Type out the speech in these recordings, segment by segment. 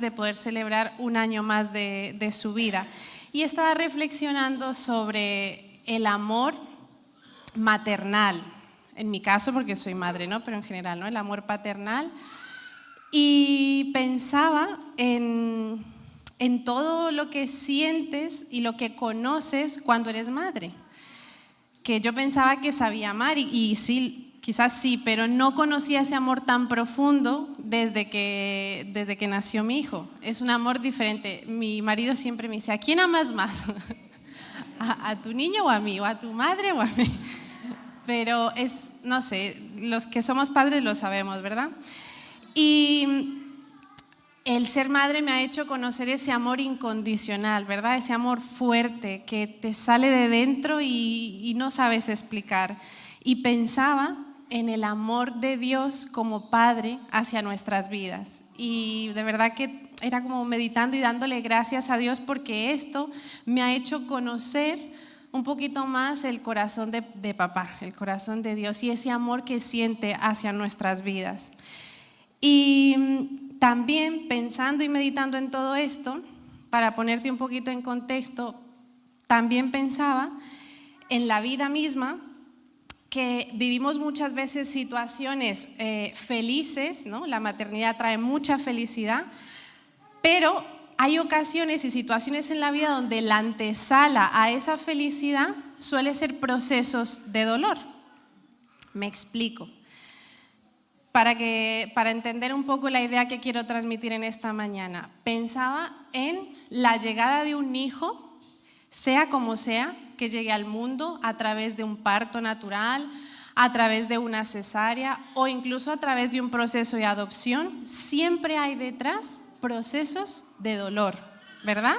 de poder celebrar un año más de su vida. Y estaba reflexionando sobre el amor maternal, en mi caso porque soy madre, ¿no? Pero en general, ¿no? El amor paternal. Y pensaba en todo lo que sientes y lo que conoces cuando eres madre. Que yo pensaba que sabía amar y sí, quizás sí, pero no conocía ese amor tan profundo desde que nació mi hijo. Es un amor diferente. Mi marido siempre me dice, ¿a quién amas más? ¿A tu niño o a mí? ¿O a tu madre o a mí? Pero es, no sé, los que somos padres lo sabemos, ¿verdad? Y el ser madre me ha hecho conocer ese amor incondicional, ¿verdad? Ese amor fuerte que te sale de dentro y no sabes explicar. Y pensaba en el amor de Dios como Padre hacia nuestras vidas. Y de verdad que era como meditando y dándole gracias a Dios porque esto me ha hecho conocer un poquito más el corazón de papá, el corazón de Dios y ese amor que siente hacia nuestras vidas. Y también pensando y meditando en todo esto, para ponerte un poquito en contexto, también pensaba en la vida misma, que vivimos muchas veces situaciones felices, ¿no? La maternidad trae mucha felicidad, pero hay ocasiones y situaciones en la vida donde la antesala a esa felicidad suele ser procesos de dolor. Me explico. Para entender un poco la idea que quiero transmitir en esta mañana, pensaba en la llegada de un hijo, sea como sea, que llegue al mundo a través de un parto natural, a través de una cesárea o incluso a través de un proceso de adopción, siempre hay detrás procesos de dolor, ¿verdad?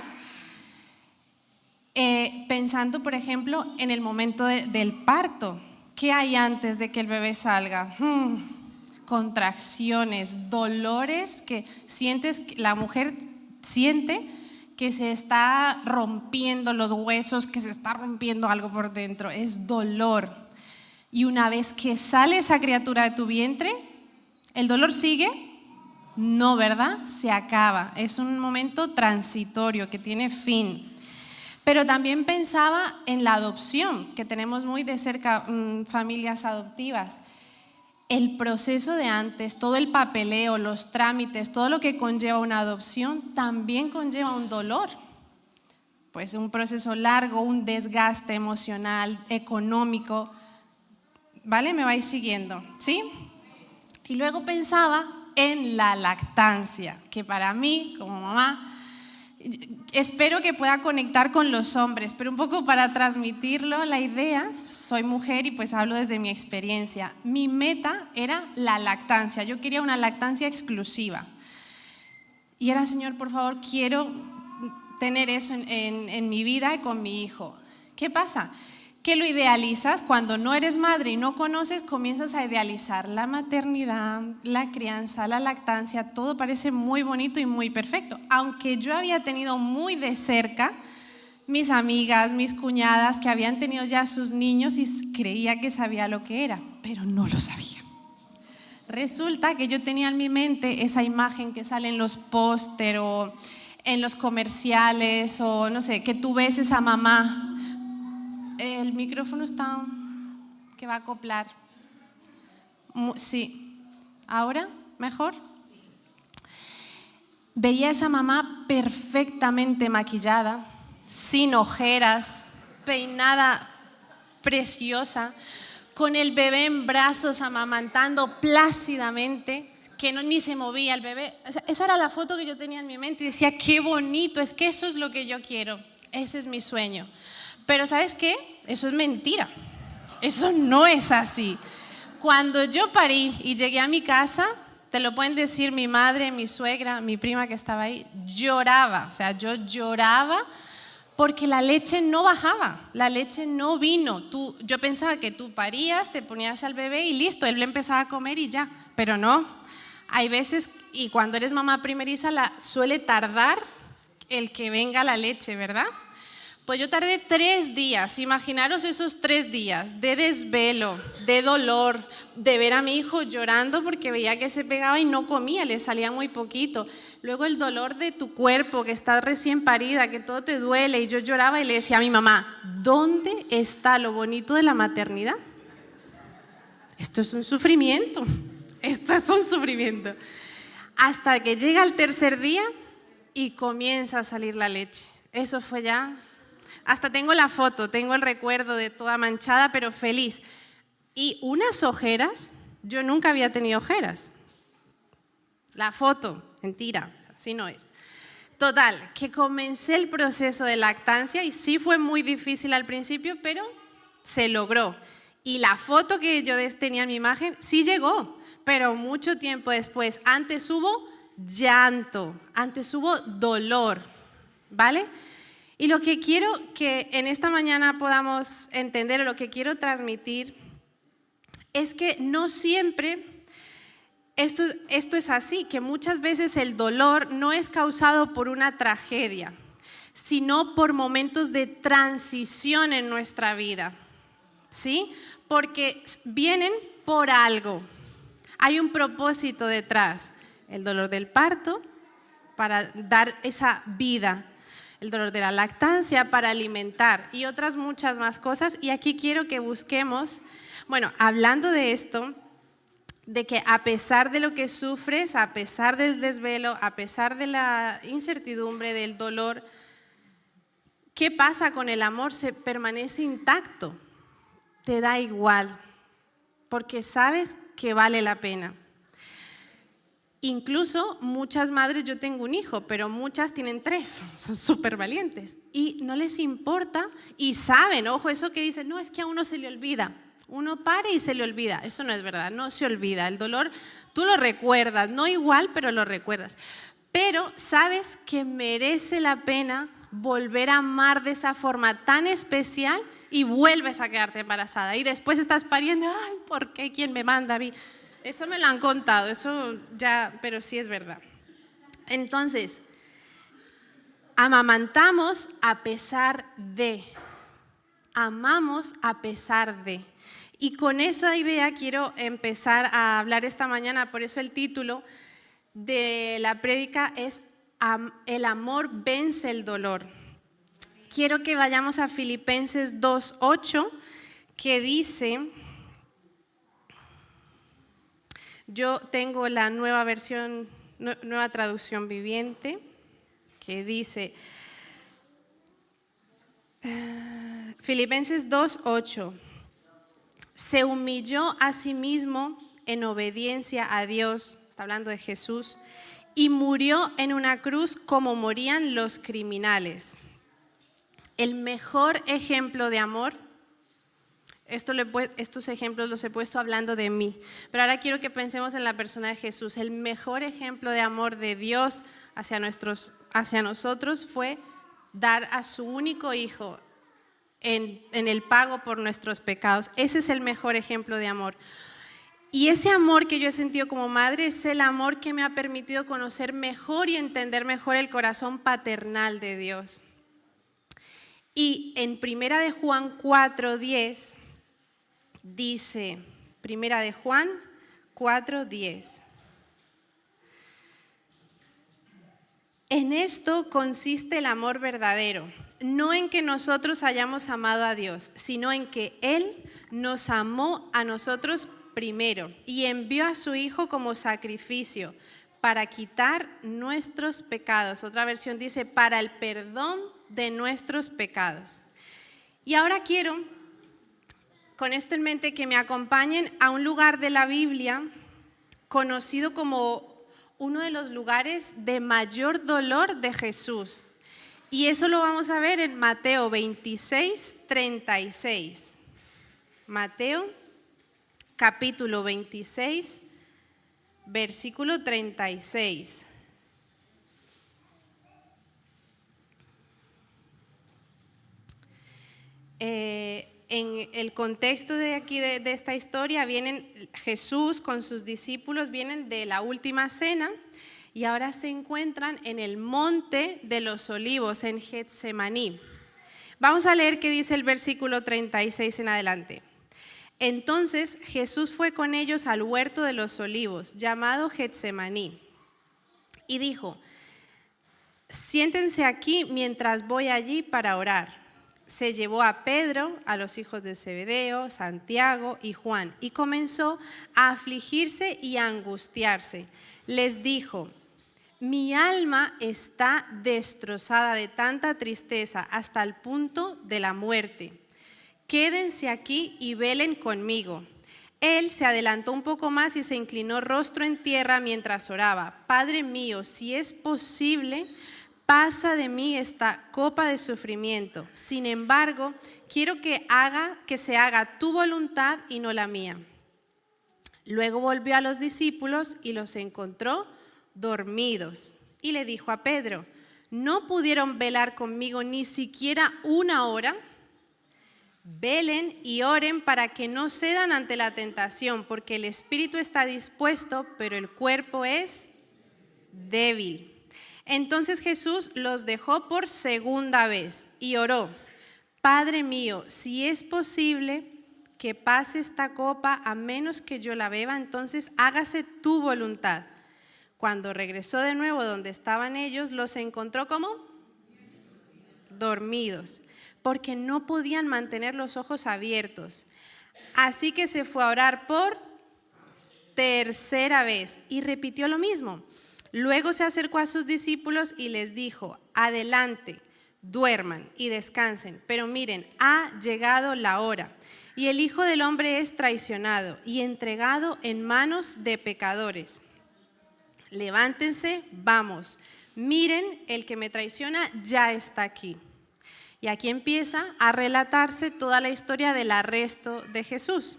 Pensando, por ejemplo, en el momento del parto, ¿qué hay antes de que el bebé salga? Contracciones, dolores que la mujer siente que se está rompiendo los huesos, que se está rompiendo algo por dentro, es dolor. Y una vez que sale esa criatura de tu vientre, ¿el dolor sigue? No, ¿verdad? Se acaba, es un momento transitorio que tiene fin. Pero también pensaba en la adopción, que tenemos muy de cerca familias adoptivas. El proceso de antes, todo el papeleo, los trámites, todo lo que conlleva una adopción, también conlleva un dolor. Pues un proceso largo, un desgaste emocional, económico. ¿Vale? ¿Me vais siguiendo? ¿Sí? Y luego pensaba en la lactancia, que para mí, como mamá, espero que pueda conectar con los hombres, pero un poco para transmitirlo, la idea, soy mujer y pues hablo desde mi experiencia. Mi meta era la lactancia, yo quería una lactancia exclusiva. Y era, Señor, por favor, quiero tener eso en mi vida y con mi hijo. ¿Qué pasa? Que lo idealizas cuando no eres madre y no conoces, comienzas a idealizar la maternidad, la crianza, la lactancia, todo parece muy bonito y muy perfecto. Aunque yo había tenido muy de cerca mis amigas, mis cuñadas que habían tenido ya sus niños y creía que sabía lo que era, pero no lo sabía. Resulta que yo tenía en mi mente esa imagen que sale en los póster o en los comerciales o no sé, que tú ves esa mamá. El micrófono está que va a acoplar. Sí. ¿Ahora? ¿Mejor? Veía a esa mamá perfectamente maquillada, sin ojeras, peinada preciosa, con el bebé en brazos, amamantando plácidamente, que ni se movía el bebé. Esa era la foto que yo tenía en mi mente y decía, qué bonito, es que eso es lo que yo quiero, ese es mi sueño. Pero ¿sabes qué? Eso es mentira. Eso no es así. Cuando yo parí y llegué a mi casa, te lo pueden decir mi madre, mi suegra, mi prima que estaba ahí, lloraba. O sea, yo lloraba porque la leche no bajaba, la leche no vino. Yo pensaba que tú parías, te ponías al bebé y listo, él le empezaba a comer y ya. Pero no, hay veces, y cuando eres mamá primeriza, suele tardar el que venga la leche, ¿verdad? Pues yo tardé 3 días, imaginaros esos 3 días de desvelo, de dolor, de ver a mi hijo llorando porque veía que se pegaba y no comía, le salía muy poquito. Luego el dolor de tu cuerpo, que estás recién parida, que todo te duele, y yo lloraba y le decía a mi mamá, ¿dónde está lo bonito de la maternidad? Esto es un sufrimiento, esto es un sufrimiento. Hasta que llega el 3er día y comienza a salir la leche. Eso fue ya... Hasta tengo la foto, tengo el recuerdo de toda manchada, pero feliz. Y unas ojeras, yo nunca había tenido ojeras. La foto, mentira, así no es. Total, que comencé el proceso de lactancia y sí fue muy difícil al principio, pero se logró. Y la foto que yo tenía en mi imagen sí llegó, pero mucho tiempo después. Antes hubo llanto, antes hubo dolor, ¿vale? Y lo que quiero que en esta mañana podamos entender, o lo que quiero transmitir, es que no siempre esto es así, que muchas veces el dolor no es causado por una tragedia, sino por momentos de transición en nuestra vida, ¿sí? Porque vienen por algo, hay un propósito detrás, el dolor del parto para dar esa vida, el dolor de la lactancia para alimentar y otras muchas más cosas. Y aquí quiero que busquemos, bueno, hablando de esto, de que a pesar de lo que sufres, a pesar del desvelo, a pesar de la incertidumbre, del dolor, ¿qué pasa con el amor? Se permanece intacto, te da igual, porque sabes que vale la pena. Incluso muchas madres, yo tengo un hijo, pero muchas tienen 3, son súper valientes y no les importa y saben, ojo, eso que dicen, no, es que a uno se le olvida, uno para y se le olvida, eso no es verdad, no se olvida, el dolor tú lo recuerdas, no igual, pero lo recuerdas, pero sabes que merece la pena volver a amar de esa forma tan especial y vuelves a quedarte embarazada y después estás pariendo, ay, ¿por qué? ¿Quién me manda a mí? Eso me lo han contado, eso ya, pero sí es verdad. Entonces, amamantamos a pesar de, amamos a pesar de. Y con esa idea quiero empezar a hablar esta mañana, por eso el título de la prédica es El amor vence el dolor. Quiero que vayamos a Filipenses 2:8, que dice... Yo tengo la nueva versión, nueva traducción viviente, que dice, Filipenses 2:8, se humilló a sí mismo en obediencia a Dios, está hablando de Jesús, y murió en una cruz como morían los criminales. El mejor ejemplo de amor. Estos ejemplos los he puesto hablando de mí, pero ahora quiero que pensemos en la persona de Jesús. El mejor ejemplo de amor de Dios hacia nosotros fue dar a su único hijo en el pago por nuestros pecados. Ese es el mejor ejemplo de amor. Y ese amor que yo he sentido como madre es el amor que me ha permitido conocer mejor y entender mejor el corazón paternal de Dios. Y en 1 de Juan 4:10 dice, 1 de Juan 4:10, en esto consiste el amor verdadero, no en que nosotros hayamos amado a Dios, sino en que Él nos amó a nosotros primero y envió a su Hijo como sacrificio para quitar nuestros pecados. Otra versión dice, para el perdón de nuestros pecados. Y ahora quiero, con esto en mente, que me acompañen a un lugar de la Biblia conocido como uno de los lugares de mayor dolor de Jesús. Y eso lo vamos a ver en Mateo 26:36. Mateo capítulo 26, versículo 36. En el contexto de aquí de esta historia vienen Jesús con sus discípulos, vienen de la última cena y ahora se encuentran en el monte de los olivos en Getsemaní. Vamos a leer qué dice el versículo 36 en adelante. Entonces Jesús fue con ellos al huerto de los olivos, llamado Getsemaní, y dijo: siéntense aquí mientras voy allí para orar. Se llevó a Pedro, a los hijos de Zebedeo, Santiago y Juan, y comenzó a afligirse y a angustiarse. Les dijo: mi alma está destrozada de tanta tristeza hasta el punto de la muerte. Quédense aquí y velen conmigo. Él se adelantó un poco más y se inclinó rostro en tierra mientras oraba. Padre mío, si es posible, pasa de mí esta copa de sufrimiento. Sin embargo, quiero que se haga tu voluntad y no la mía. Luego volvió a los discípulos y los encontró dormidos. Y le dijo a Pedro: ¿no pudieron velar conmigo ni siquiera una hora? Velen y oren para que no cedan ante la tentación, porque el espíritu está dispuesto, pero el cuerpo es débil. Entonces Jesús los dejó por segunda vez y oró: Padre mío, si es posible que pase esta copa a menos que yo la beba, entonces hágase tu voluntad. Cuando regresó de nuevo donde estaban ellos, los encontró ¿cómo? Dormidos, porque no podían mantener los ojos abiertos. Así que se fue a orar por tercera vez y repitió lo mismo. Luego se acercó a sus discípulos y les dijo: adelante, duerman y descansen, pero miren, ha llegado la hora y el Hijo del Hombre es traicionado y entregado en manos de pecadores. Levántense, vamos, miren, el que me traiciona ya está aquí. Y aquí empieza a relatarse toda la historia del arresto de Jesús.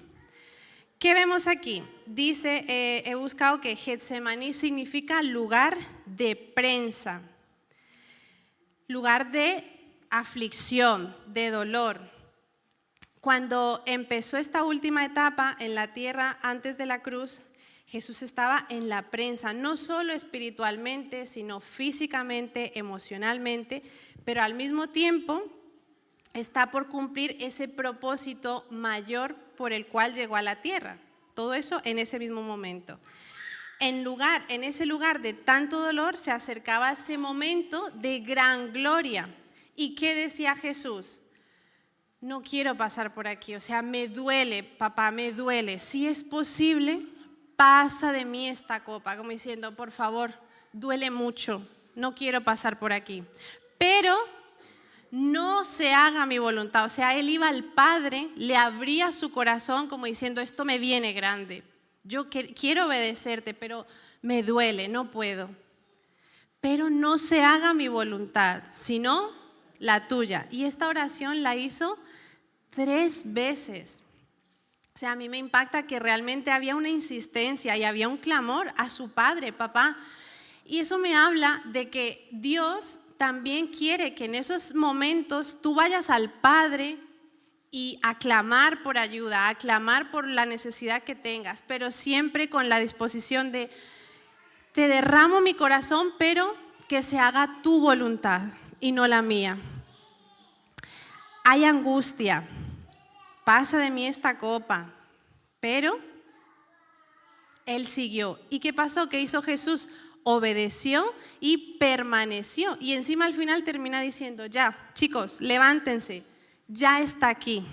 ¿Qué vemos aquí? Dice, he buscado que Getsemaní significa lugar de prensa, lugar de aflicción, de dolor. Cuando empezó esta última etapa en la tierra antes de la cruz, Jesús estaba en la prensa, no solo espiritualmente, sino físicamente, emocionalmente, pero al mismo tiempo está por cumplir ese propósito mayor por el cual llegó a la tierra. Todo eso en ese mismo momento. En ese lugar de tanto dolor se acercaba ese momento de gran gloria. ¿Y qué decía Jesús? No quiero pasar por aquí, o sea, me duele, papá, me duele. Si es posible, pasa de mí esta copa, como diciendo, por favor, duele mucho, no quiero pasar por aquí. Pero no se haga mi voluntad, o sea, él iba al Padre, le abría su corazón como diciendo, esto me viene grande, yo quiero obedecerte, pero me duele, no puedo. Pero no se haga mi voluntad, sino la tuya. Y esta oración la hizo 3 veces. O sea, a mí me impacta que realmente había una insistencia y había un clamor a su Padre, papá. Y eso me habla de que Dios también quiere que en esos momentos tú vayas al Padre y a clamar por ayuda, a clamar por la necesidad que tengas, pero siempre con la disposición de, te derramo mi corazón, pero que se haga tu voluntad y no la mía. Hay angustia, pasa de mí esta copa, pero él siguió. ¿Y qué pasó? ¿Qué hizo Jesús? Obedeció y permaneció. Y encima al final termina diciendo, ya, chicos, levántense, ya está aquí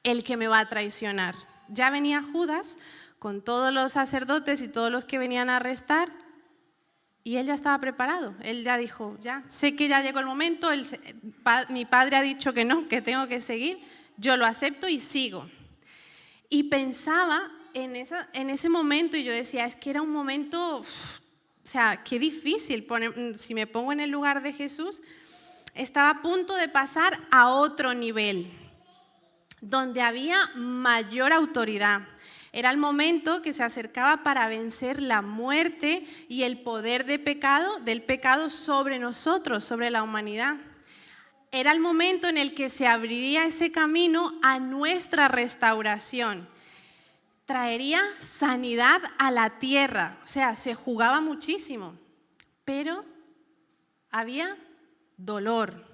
el que me va a traicionar. Ya venía Judas con todos los sacerdotes y todos los que venían a arrestar y él ya estaba preparado. Él ya dijo, ya, sé que ya llegó el momento, mi padre ha dicho que no, que tengo que seguir, yo lo acepto y sigo. Y pensaba en ese momento y yo decía, es que era un momento, o sea, qué difícil, si me pongo en el lugar de Jesús, estaba a punto de pasar a otro nivel, donde había mayor autoridad. Era el momento que se acercaba para vencer la muerte y el poder del pecado sobre nosotros, sobre la humanidad. Era el momento en el que se abriría ese camino a nuestra restauración. Traería sanidad a la tierra, o sea, se jugaba muchísimo, pero había dolor.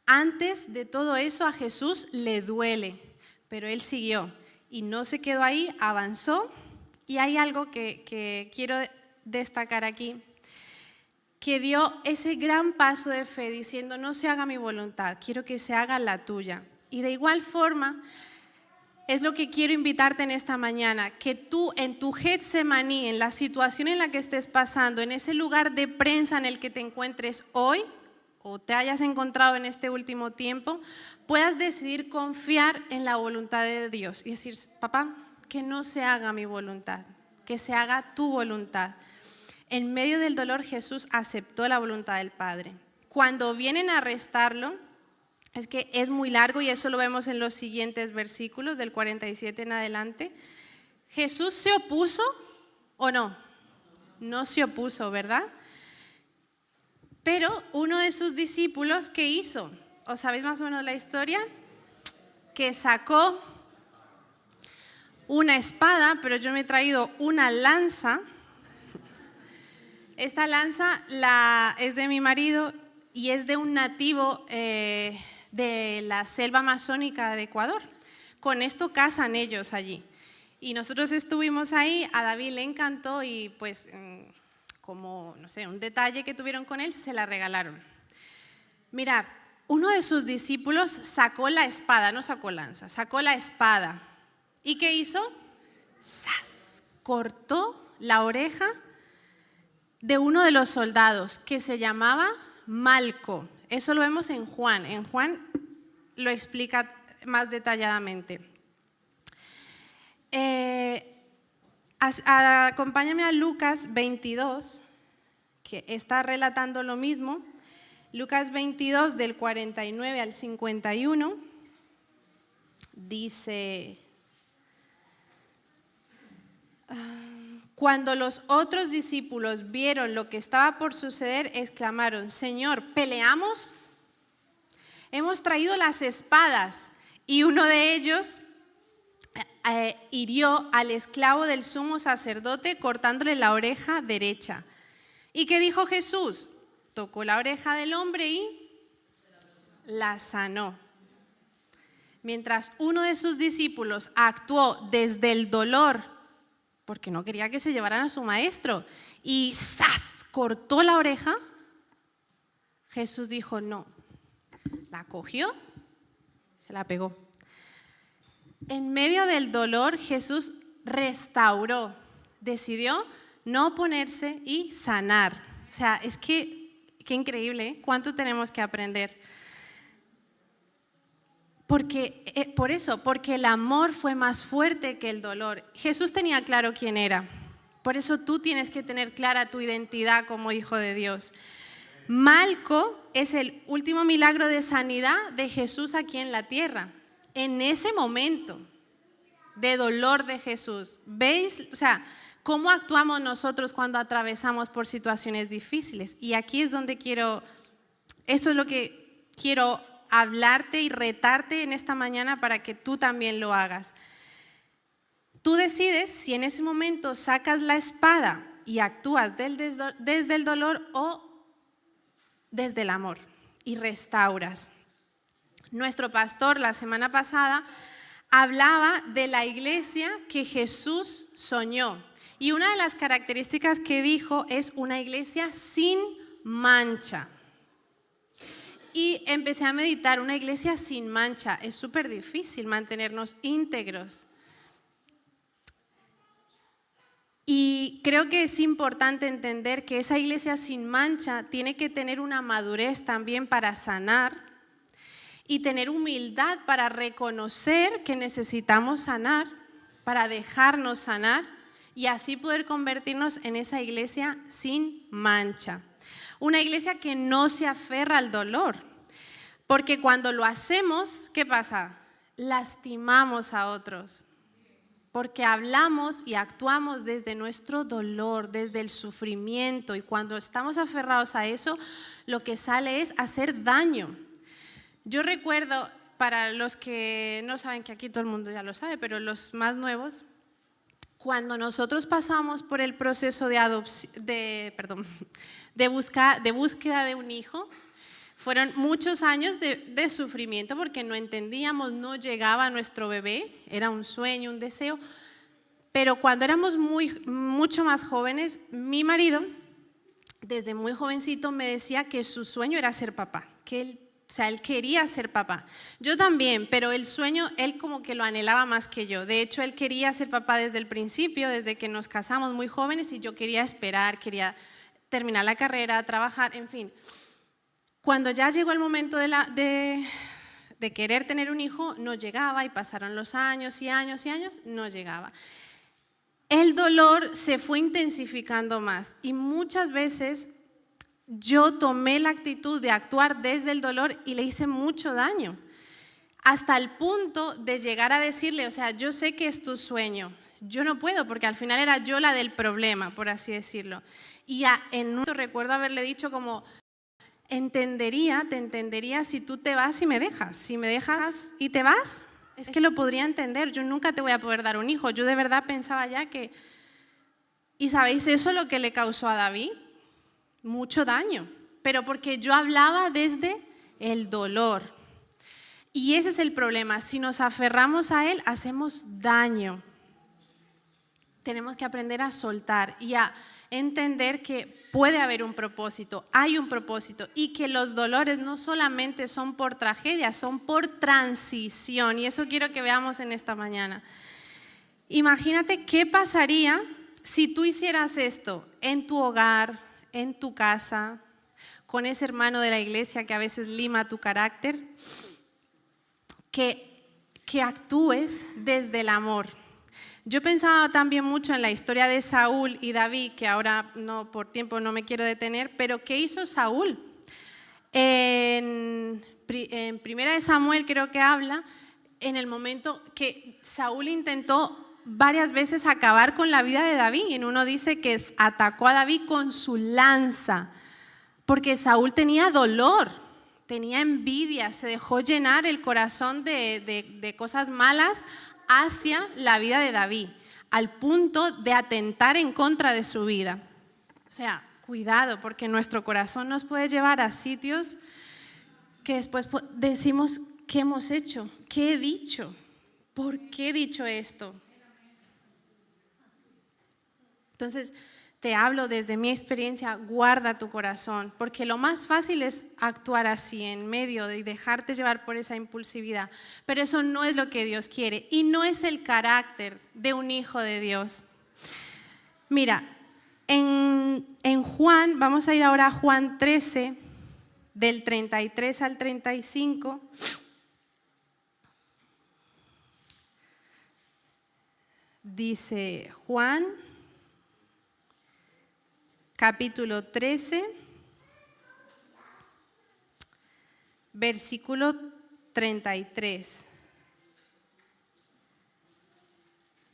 Antes de todo eso a Jesús le duele, pero él siguió y no se quedó ahí, avanzó. Y hay algo que quiero destacar aquí, que dio ese gran paso de fe diciendo, no se haga mi voluntad, quiero que se haga la tuya. Y de igual forma, es lo que quiero invitarte en esta mañana, que tú en tu Getsemaní, en la situación en la que estés pasando, en ese lugar de prensa en el que te encuentres hoy, o te hayas encontrado en este último tiempo, puedas decidir confiar en la voluntad de Dios y decir, papá, que no se haga mi voluntad, que se haga tu voluntad. En medio del dolor Jesús aceptó la voluntad del Padre. Cuando vienen a arrestarlo, es que es muy largo y eso lo vemos en los siguientes versículos del 47 en adelante. ¿Jesús se opuso o no? No se opuso, ¿verdad? Pero uno de sus discípulos, ¿qué hizo? ¿Os sabéis más o menos la historia? Que sacó una espada, pero yo me he traído una lanza. Esta lanza es de mi marido y es de un nativo de la selva amazónica de Ecuador. Con esto cazan ellos allí. Y nosotros estuvimos ahí, a David le encantó y pues como, no sé, un detalle que tuvieron con él, se la regalaron. Mirad, uno de sus discípulos sacó la espada, no sacó lanza, sacó la espada. ¿Y qué hizo? ¡Sas! Cortó la oreja de uno de los soldados que se llamaba Malco. Eso lo vemos en Juan. En Juan lo explica más detalladamente. Acompáñame a Lucas 22, que está relatando lo mismo. Lucas 22 del 49 al 51 dice: cuando los otros discípulos vieron lo que estaba por suceder, exclamaron: Señor, ¿peleamos? Hemos traído las espadas. Y uno de ellos hirió al esclavo del sumo sacerdote cortándole la oreja derecha. ¿Y qué dijo Jesús? Tocó la oreja del hombre y la sanó. Mientras uno de sus discípulos actuó desde el dolor, porque no quería que se llevaran a su maestro, y ¡zas!, cortó la oreja, Jesús dijo no. La cogió, se la pegó. En medio del dolor, Jesús restauró, decidió no oponerse y sanar. O sea, es que, qué increíble, ¿eh? ¿Cuánto tenemos que aprender? Porque el amor fue más fuerte que el dolor. Jesús tenía claro quién era. Por eso tú tienes que tener clara tu identidad como hijo de Dios. Malco es el último milagro de sanidad de Jesús aquí en la tierra. En ese momento de dolor de Jesús, ¿veis? O sea, ¿cómo actuamos nosotros cuando atravesamos por situaciones difíciles? Y aquí es donde esto es lo que quiero hablarte y retarte en esta mañana para que tú también lo hagas. Tú decides si en ese momento sacas la espada y actúas desde el dolor o desde el amor y restauras. Nuestro pastor la semana pasada hablaba de la iglesia que Jesús soñó. Y una de las características que dijo es una iglesia sin mancha. Y empecé a meditar, una iglesia sin mancha. Es súper difícil mantenernos íntegros. Y creo que es importante entender que esa iglesia sin mancha tiene que tener una madurez también para sanar y tener humildad para reconocer que necesitamos sanar, para dejarnos sanar y así poder convertirnos en esa iglesia sin mancha. Una iglesia que no se aferra al dolor, porque cuando lo hacemos, ¿qué pasa? Lastimamos a otros. Porque hablamos y actuamos desde nuestro dolor, desde el sufrimiento, y cuando estamos aferrados a eso, lo que sale es hacer daño. Yo recuerdo, para los que no saben, que aquí todo el mundo ya lo sabe, pero los más nuevos, cuando nosotros pasamos por el proceso de búsqueda de un hijo, Fueron muchos años de sufrimiento porque no entendíamos, no llegaba nuestro bebé, era un sueño, un deseo. Pero cuando éramos mucho más jóvenes, mi marido, desde muy jovencito, me decía que su sueño era ser papá, que él quería ser papá. Yo también, pero el sueño, él como que lo anhelaba más que yo. De hecho, él quería ser papá desde el principio, desde que nos casamos muy jóvenes, y yo quería esperar, quería terminar la carrera, trabajar, en fin. Cuando ya llegó el momento de querer tener un hijo, no llegaba y pasaron los años y años y años, no llegaba. El dolor se fue intensificando más y muchas veces yo tomé la actitud de actuar desde el dolor y le hice mucho daño, hasta el punto de llegar a decirle, o sea, yo sé que es tu sueño, yo no puedo, porque al final era yo la del problema, por así decirlo. Y en un momento recuerdo haberle dicho como, te entendería si tú te vas y me dejas. Si me dejas y te vas, es que lo podría entender. Yo nunca te voy a poder dar un hijo. Yo de verdad pensaba ya que... ¿Y sabéis eso lo que le causó a David? Mucho daño. Pero porque yo hablaba desde el dolor. Y ese es el problema. Si nos aferramos a él, hacemos daño. Tenemos que aprender a soltar y a entender que puede haber un propósito, hay un propósito, y que los dolores no solamente son por tragedia, son por transición, y eso quiero que veamos en esta mañana. Imagínate qué pasaría si tú hicieras esto en tu hogar, en tu casa, con ese hermano de la iglesia que a veces lima tu carácter, que actúes desde el amor. Yo pensaba también mucho en la historia de Saúl y David, que ahora por tiempo no me quiero detener, pero ¿qué hizo Saúl? En Primera de Samuel creo que habla en el momento que Saúl intentó varias veces acabar con la vida de David, y en uno dice que atacó a David con su lanza, porque Saúl tenía dolor, tenía envidia, se dejó llenar el corazón de cosas malas hacia la vida de David, al punto de atentar en contra de su vida. O sea, cuidado, porque nuestro corazón nos puede llevar a sitios que después decimos, ¿qué hemos hecho? ¿Qué he dicho? ¿Por qué he dicho esto? Entonces, te hablo desde mi experiencia, guarda tu corazón, porque lo más fácil es actuar así en medio de dejarte llevar por esa impulsividad, pero eso no es lo que Dios quiere y no es el carácter de un hijo de Dios. Mira, en Juan, vamos a ir ahora a Juan 13, del 33 al 35. Dice Juan, capítulo 13, versículo 33.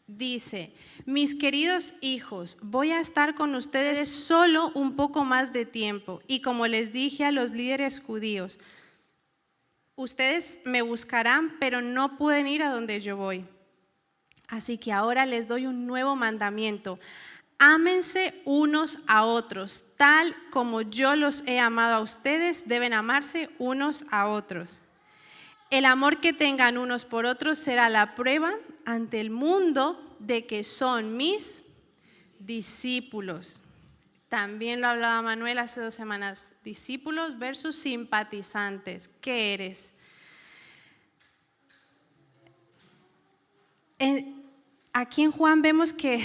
Dice, mis queridos hijos, voy a estar con ustedes solo un poco más de tiempo, y como les dije a los líderes judíos, ustedes me buscarán, pero no pueden ir a donde yo voy. Así que ahora les doy un nuevo mandamiento. Ámense unos a otros, tal como yo los he amado a ustedes, deben amarse unos a otros. El amor que tengan unos por otros será la prueba ante el mundo de que son mis discípulos. También lo hablaba Manuel hace 2 semanas, discípulos versus simpatizantes. ¿Qué eres? Aquí en Juan vemos que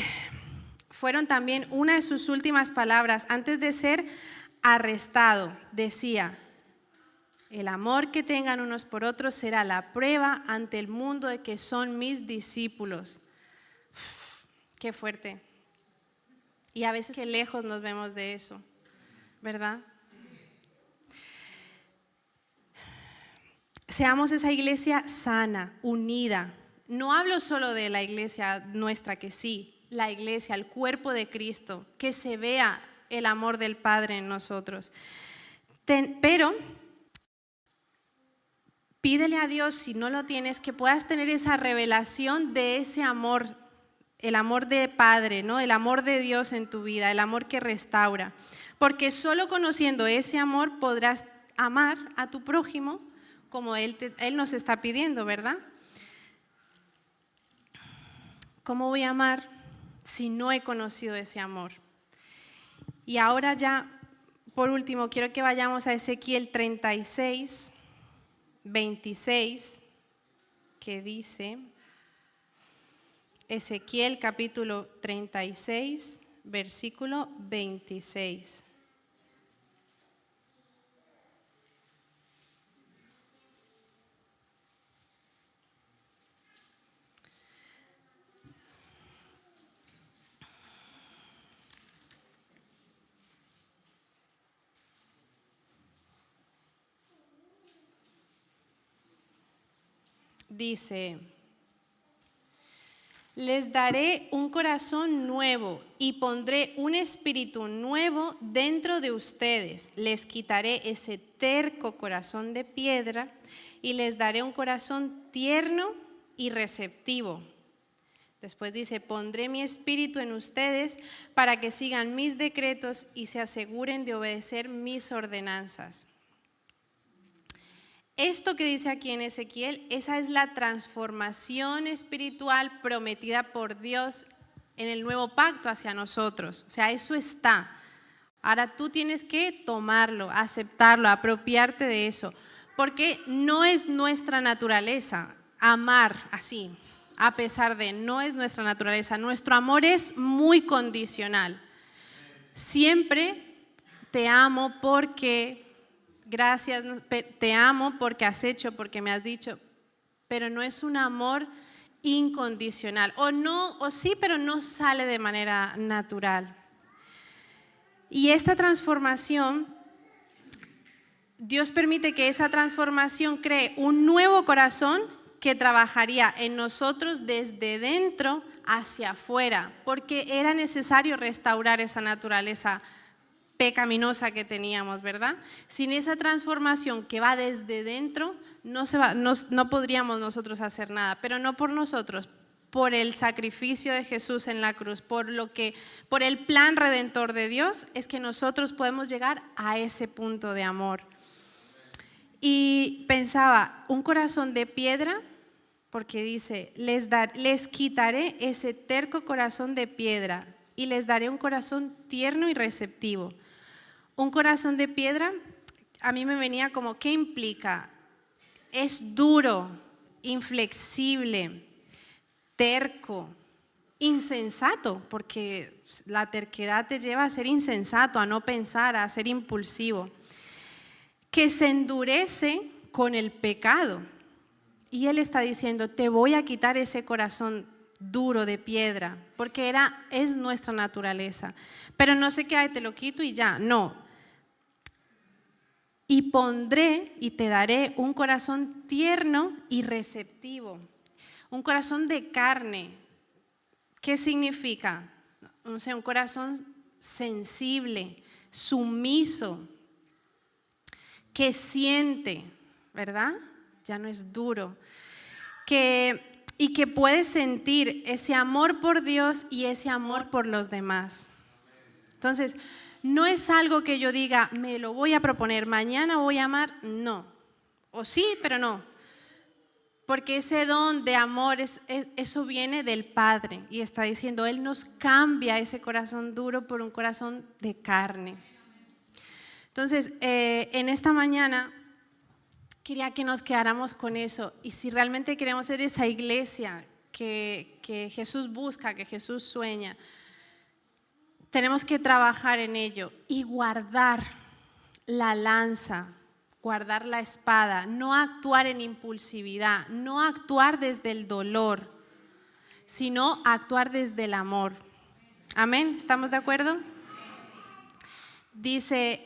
fueron también una de sus últimas palabras antes de ser arrestado. Decía, el amor que tengan unos por otros será la prueba ante el mundo de que son mis discípulos. Qué fuerte. Y a veces qué lejos nos vemos de eso, ¿verdad? Seamos esa iglesia sana, unida. No hablo solo de la iglesia nuestra, que sí, la iglesia, el cuerpo de Cristo, que se vea el amor del Padre en nosotros. Pero pídele a Dios, si no lo tienes, que puedas tener esa revelación de ese amor, el amor de Padre, ¿no? El amor de Dios en tu vida, el amor que restaura. Porque solo conociendo ese amor podrás amar a tu prójimo como Él nos está pidiendo, ¿verdad? ¿Cómo voy a amar si no he conocido ese amor? Y ahora ya, por último, quiero que vayamos a Ezequiel 36, 26, que dice, Ezequiel capítulo 36, versículo 26. Dice, les daré un corazón nuevo y pondré un espíritu nuevo dentro de ustedes. Les quitaré ese terco corazón de piedra y les daré un corazón tierno y receptivo. Después dice, pondré mi espíritu en ustedes para que sigan mis decretos y se aseguren de obedecer mis ordenanzas. Esto que dice aquí en Ezequiel, esa es la transformación espiritual prometida por Dios en el nuevo pacto hacia nosotros. O sea, eso está. Ahora tú tienes que tomarlo, aceptarlo, apropiarte de eso, porque no es nuestra naturaleza amar así, a pesar de, no es nuestra naturaleza. Nuestro amor es muy condicional. Siempre te amo porque... Gracias, te amo porque has hecho, porque me has dicho, pero no es un amor incondicional. O sí, pero no sale de manera natural. Y esta transformación, Dios permite que esa transformación cree un nuevo corazón que trabajaría en nosotros desde dentro hacia afuera, porque era necesario restaurar esa naturaleza pecaminosa que teníamos, ¿verdad? Sin esa transformación que va desde dentro, no podríamos nosotros hacer nada, pero no por nosotros, por el sacrificio de Jesús en la cruz, por el plan redentor de Dios, es que nosotros podemos llegar a ese punto de amor. Y pensaba, un corazón de piedra, porque dice, les quitaré ese terco corazón de piedra y les daré un corazón tierno y receptivo. Un corazón de piedra, a mí me venía como, ¿qué implica? Es duro, inflexible, terco, insensato, porque la terquedad te lleva a ser insensato, a no pensar, a ser impulsivo, que se endurece con el pecado. Y Él está diciendo, te voy a quitar ese corazón duro de piedra, porque es nuestra naturaleza. Pero no se queda, te lo quito y ya, no. Y pondré y te daré un corazón tierno y receptivo, un corazón de carne. ¿Qué significa? O sea, un corazón sensible, sumiso, que siente, ¿verdad? Ya no es duro. Y que puede sentir ese amor por Dios y ese amor por los demás. Entonces, no es algo que yo diga, me lo voy a proponer, mañana voy a amar, no. O sí, pero no. Porque ese don de amor, eso viene del Padre. Y está diciendo, Él nos cambia ese corazón duro por un corazón de carne. Entonces, en esta mañana quería que nos quedáramos con eso. Y si realmente queremos ser esa iglesia que Jesús busca, que Jesús sueña, tenemos que trabajar en ello y guardar la lanza, guardar la espada, no actuar en impulsividad, no actuar desde el dolor, sino actuar desde el amor. Amén, ¿estamos de acuerdo? Dice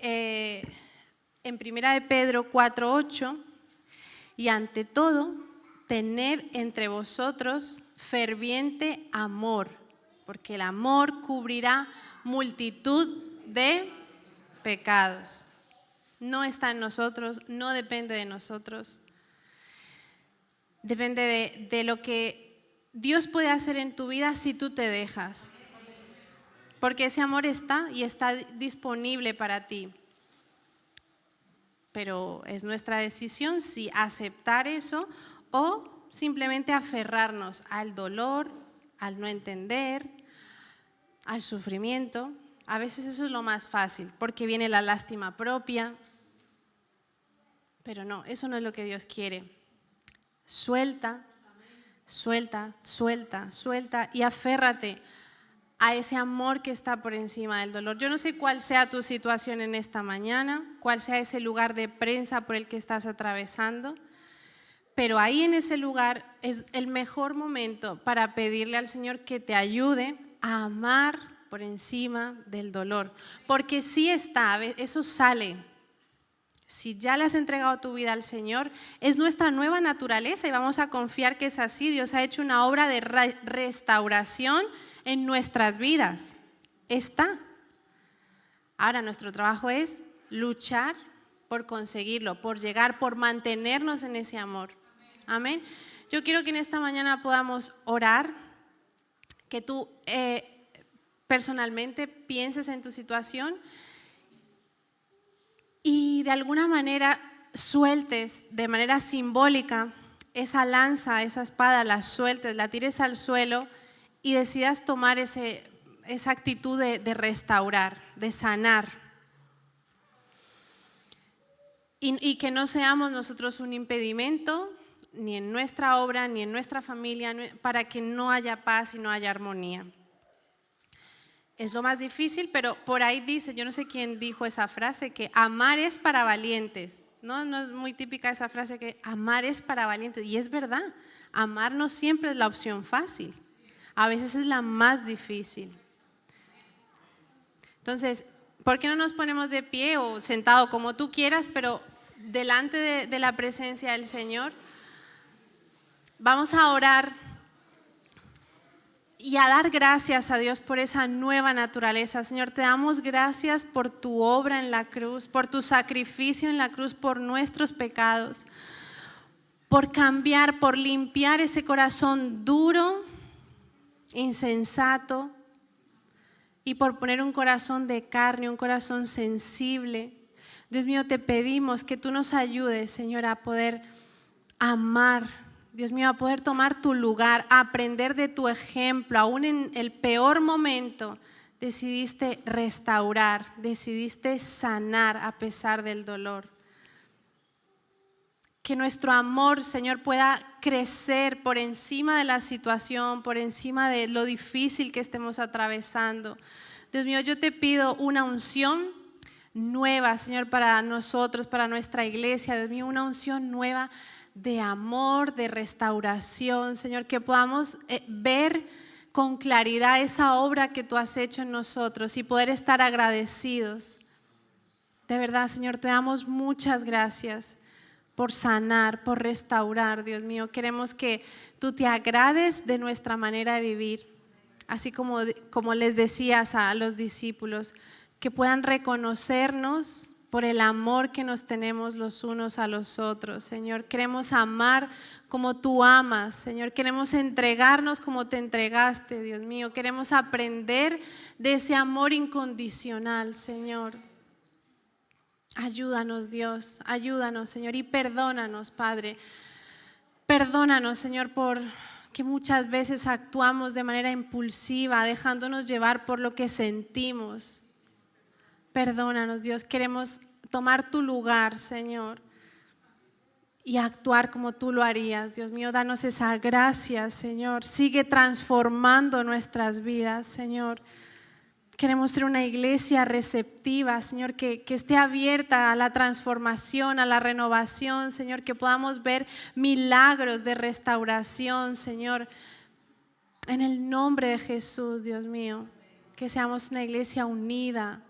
en 1 de Pedro 4:8, y ante todo, tened entre vosotros ferviente amor, porque el amor cubrirá multitud de pecados. No está en nosotros, no depende de nosotros. Depende de lo que Dios puede hacer en tu vida si tú te dejas. Porque ese amor está y está disponible para ti. pero es nuestra decisión si aceptar eso o simplemente aferrarnos al dolor, al no entender, al sufrimiento. A veces eso es lo más fácil, porque viene la lástima propia, pero no, eso no es lo que Dios quiere. Suelta, suelta, suelta, suelta y aférrate a ese amor que está por encima del dolor. Yo no sé cuál sea tu situación en esta mañana, cuál sea ese lugar de prensa por el que estás atravesando, pero ahí en ese lugar es el mejor momento para pedirle al Señor que te ayude a amar por encima del dolor, porque sí está, eso sale. Si ya le has entregado tu vida al Señor, es nuestra nueva naturaleza y vamos a confiar que es así. Dios ha hecho una obra de restauración en nuestras vidas. Está. Ahora nuestro trabajo es luchar por conseguirlo, por llegar, por mantenernos en ese amor. Amén. Yo quiero que en esta mañana podamos orar, que tú personalmente pienses en tu situación y de alguna manera sueltes de manera simbólica esa lanza, esa espada, la sueltes, la tires al suelo y decidas tomar esa actitud de restaurar, de sanar. Y que no seamos nosotros un impedimento, ni en nuestra obra, ni en nuestra familia, para que no haya paz y no haya armonía. Es lo más difícil, pero por ahí dice, yo no sé quién dijo esa frase, que amar es para valientes. No es muy típica esa frase que amar es para valientes. Y es verdad, amar no siempre es la opción fácil. A veces es la más difícil. Entonces, ¿por qué no nos ponemos de pie o sentado como tú quieras, pero delante de la presencia del Señor? Vamos a orar y a dar gracias a Dios por esa nueva naturaleza. Señor, te damos gracias por tu obra en la cruz, por tu sacrificio en la cruz, por nuestros pecados, por cambiar, por limpiar ese corazón duro, insensato, y por poner un corazón de carne, un corazón sensible. Dios mío, te pedimos que tú nos ayudes, Señor, a poder amar, Dios mío, a poder tomar tu lugar, a aprender de tu ejemplo. Aún en el peor momento decidiste restaurar, decidiste sanar a pesar del dolor. Que nuestro amor, Señor, pueda crecer por encima de la situación, por encima de lo difícil que estemos atravesando. Dios mío, yo te pido una unción nueva, Señor, para nosotros, para nuestra iglesia. Dios mío, una unción nueva de amor, de restauración, Señor, que podamos ver con claridad esa obra que tú has hecho en nosotros y poder estar agradecidos. De verdad, Señor, te damos muchas gracias por sanar, por restaurar, Dios mío. Queremos que tú te agrades de nuestra manera de vivir, así como les decías a los discípulos, que puedan reconocernos por el amor que nos tenemos los unos a los otros. Señor, queremos amar como tú amas, Señor. Queremos entregarnos como te entregaste, Dios mío. Queremos aprender de ese amor incondicional, Señor. Ayúdanos, Dios, ayúdanos, Señor, y perdónanos, Padre. Perdónanos, Señor, por que muchas veces actuamos de manera impulsiva, dejándonos llevar por lo que sentimos. Perdónanos, Dios, queremos tomar tu lugar, Señor, y actuar como tú lo harías. Dios mío, danos esa gracia, Señor. Sigue transformando nuestras vidas, Señor. Queremos ser una iglesia receptiva, Señor, que esté abierta a la transformación, a la renovación, Señor, que podamos ver milagros de restauración, Señor. En el nombre de Jesús, Dios mío, que seamos una iglesia unida,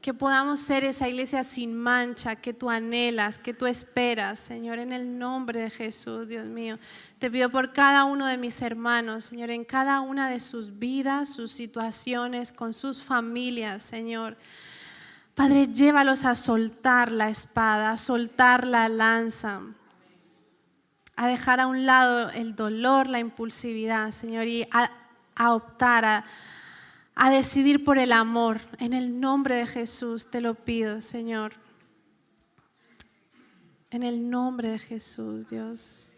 que podamos ser esa iglesia sin mancha que tú anhelas, que tú esperas, Señor, en el nombre de Jesús, Dios mío. Te pido por cada uno de mis hermanos, Señor, en cada una de sus vidas, sus situaciones, con sus familias, Señor. Padre, llévalos a soltar la espada, a soltar la lanza, a dejar a un lado el dolor, la impulsividad, Señor, y a optar, a decidir por el amor. En el nombre de Jesús te lo pido, Señor. En el nombre de Jesús, Dios.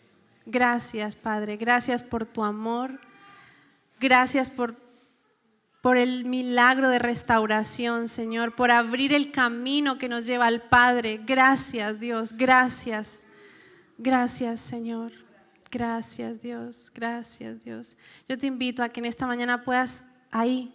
Gracias, Padre. Gracias por tu amor. Gracias por el milagro de restauración, Señor, por abrir el camino que nos lleva al Padre. Gracias, Dios. Gracias. Gracias, Señor. Gracias, Dios. Gracias, Dios. Yo te invito a que en esta mañana puedas ahí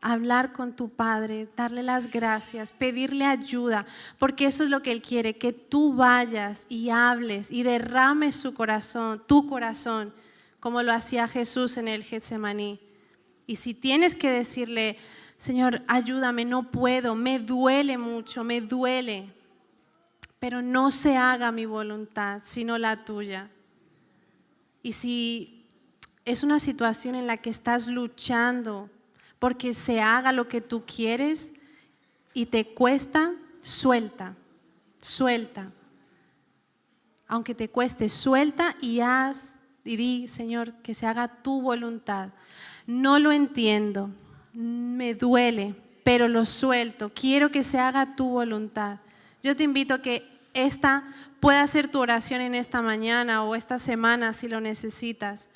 hablar con tu Padre, darle las gracias, pedirle ayuda, porque eso es lo que Él quiere, que tú vayas y hables y derrames su corazón, tu corazón, como lo hacía Jesús en el Getsemaní. Y si tienes que decirle, Señor, ayúdame, no puedo, me duele mucho, me duele, pero no se haga mi voluntad, sino la tuya. Y si es una situación en la que estás luchando porque se haga lo que tú quieres y te cuesta, suelta, suelta. Aunque te cueste, suelta y haz y di, Señor, que se haga tu voluntad. No lo entiendo, me duele, pero lo suelto. Quiero que se haga tu voluntad. Yo te invito a que esta pueda ser tu oración en esta mañana o esta semana si lo necesitas.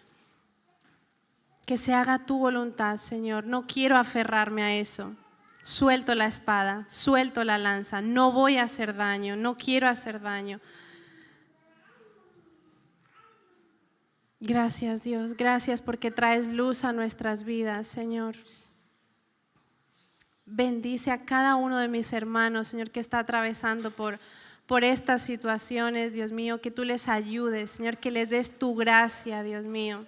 Que se haga tu voluntad, Señor. No quiero aferrarme a eso. Suelto la espada, suelto la lanza. No voy a hacer daño, no quiero hacer daño. Gracias, Dios. Gracias porque traes luz a nuestras vidas, Señor. Bendice a cada uno de mis hermanos, Señor, que está atravesando por estas situaciones, Dios mío. Que tú les ayudes, Señor, que les des tu gracia, Dios mío.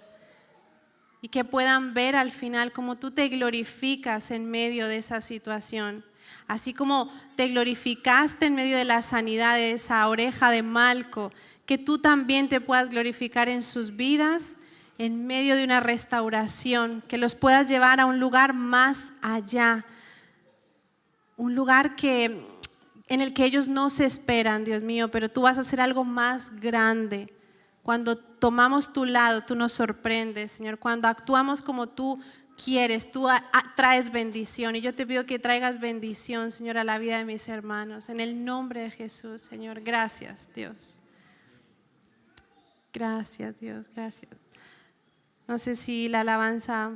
Y que puedan ver al final cómo tú te glorificas en medio de esa situación. Así como te glorificaste en medio de la sanidad de esa oreja de Malco, que tú también te puedas glorificar en sus vidas, en medio de una restauración, que los puedas llevar a un lugar más allá, un lugar en el que ellos no se esperan, Dios mío, pero tú vas a hacer algo más grande. Cuando tomamos tu lado, tú nos sorprendes, Señor. Cuando actuamos como tú quieres, tú traes bendición. Y yo te pido que traigas bendición, Señor, a la vida de mis hermanos. En el nombre de Jesús, Señor. Gracias, Dios. Gracias, Dios. Gracias. No sé si la alabanza